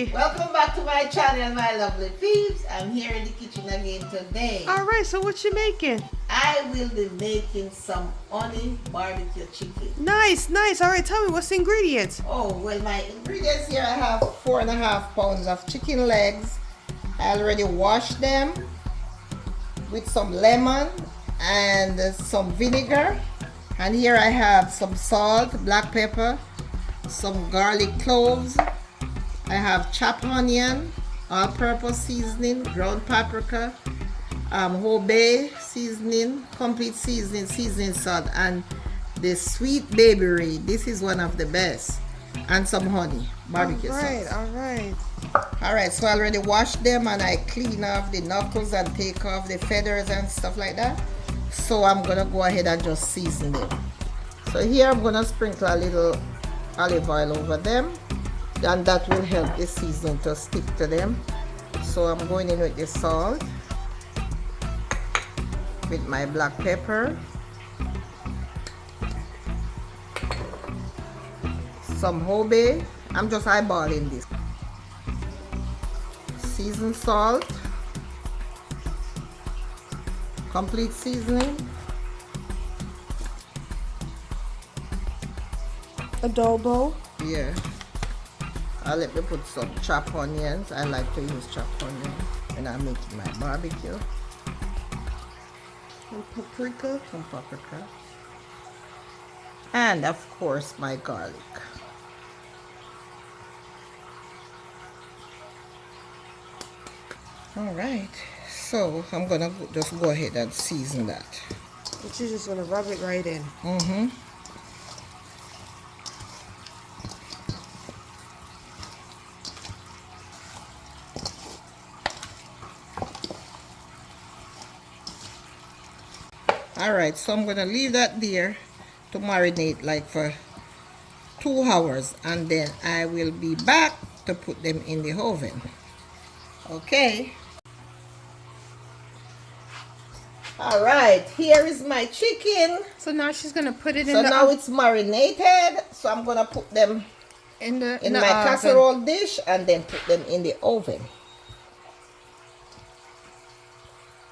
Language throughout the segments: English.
Hi. Welcome back to my channel, my lovely peeps. I'm here in the kitchen again today. All right, so what you making? I will be making some honey barbecue chicken. Nice, nice. All right, tell me, what's the ingredients? Oh, well, my ingredients here, I have 4.5 pounds of chicken legs. I already washed them with some lemon and some vinegar. And here I have some salt, black pepper, some garlic cloves. I have chopped onion, all-purpose seasoning, ground paprika, whole bay seasoning, complete seasoning salt, and the sweet baby ray. This is one of the best. And some honey, barbecue sauce. All right. Alright, so I already washed them and I clean off the knuckles and take off the feathers and stuff like that. So I'm gonna go ahead and just season them. So here I'm gonna sprinkle a little olive oil over them, and that will help the seasoning to stick to them. So I'm going in with the salt, with my black pepper, some whole bay. I'm just eyeballing this. Seasoned salt, complete seasoning, Adobo. yeah. I'll let me put some chopped onions. I like to use chopped onions when I'm making my barbecue. And paprika. Some paprika. And of course my garlic. Alright, so I'm gonna just go ahead and season that. But you're just gonna rub it right in. Alright, so I'm gonna leave that there to marinate like for 2 hours, and then I will be back to put them in the oven. Okay. Alright, here is my chicken. So now she's gonna put it in So the now it's marinated. So I'm gonna put them in my oven. casserole dish and then put them in the oven.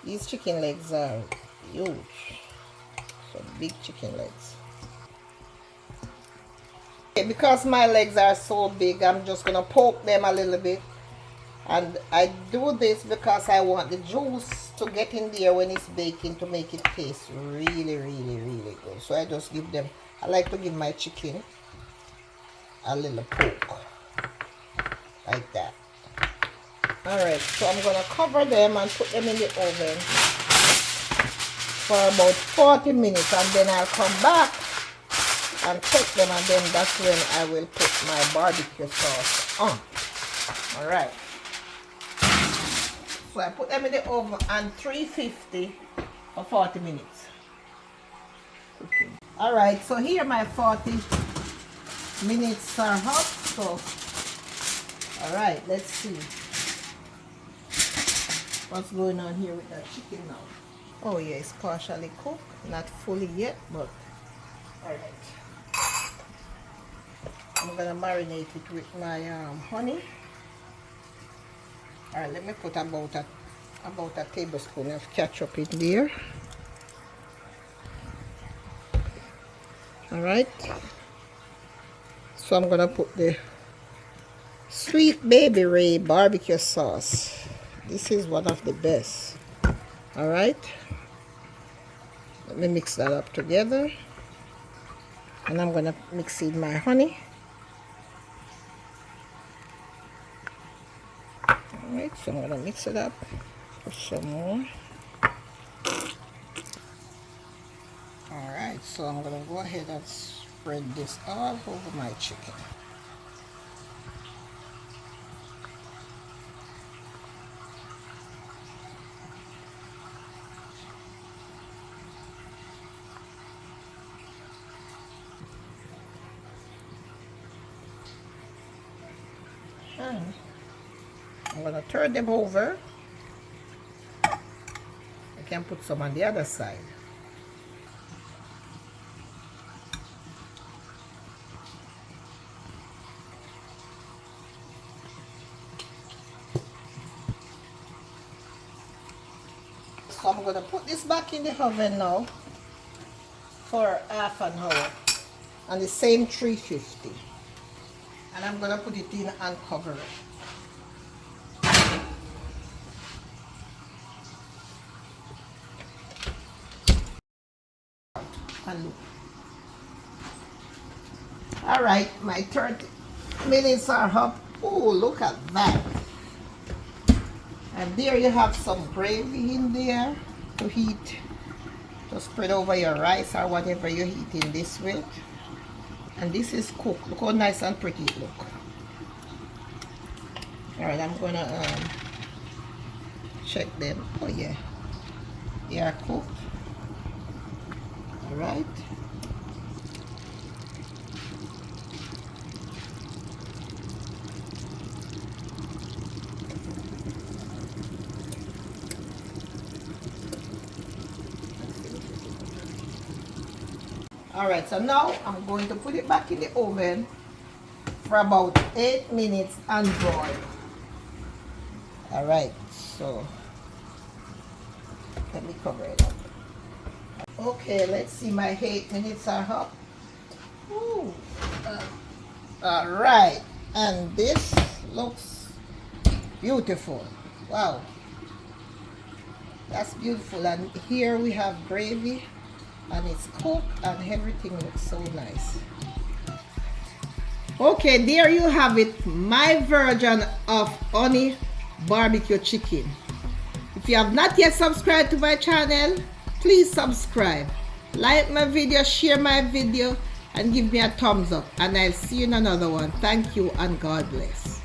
These chicken legs are huge. Some big chicken legs. Okay, because my legs are so big, I'm just gonna poke them a little bit. And I do this because I want the juice to get in there when it's baking to make it taste really, really, really good. So I just give them, I like to give my chicken a little poke. Like that. Alright, so I'm going to cover them and put them in the oven for about 40 minutes. And then I'll come back and check them. And then that's when I will put my barbecue sauce on. Alright. So I put them in the oven on 350 for 40 minutes. Alright, so here my 40 minutes are hot. So, alright, let's see what's going on here with that chicken now. Oh yeah, it's partially cooked. Not fully yet, but alright. I'm going to marinate it with my honey. Alright, let me put about a tablespoon of ketchup in there. Alright. So I'm gonna put the sweet baby ray barbecue sauce. This is one of the best. Alright. Let me mix that up together. And I'm gonna mix in my honey. Alright, so I'm going to mix it up for some more. Alright, so I'm going to go ahead and spread this all over my chicken. And I'm going to turn them over. I can put some on the other side. So I'm going to put this back in the oven now for half an hour on the same 350. And I'm going to put it in and cover it. And look. All right, my 30 minutes are up. Oh, look at that. And there you have some gravy in there to heat. Just spread over your rice or whatever you're heating this with. And this is cooked. Look how nice and pretty it look. All right, I'm gonna check them. Oh yeah, they are cooked. All right. Alright, so now I'm going to put it back in the oven for about 8 minutes and broil. Alright, so let me cover it up. Okay, let's see, my 8 minutes are up. Alright, and this looks beautiful. Wow, that's beautiful. And here we have gravy. And it's cooked and everything looks so nice. Okay, there you have it, my version of honey barbecue chicken. If you have not yet subscribed to my channel, please subscribe, like my video, share my video, and give me a thumbs up. And I'll see you in another one. Thank you and God bless.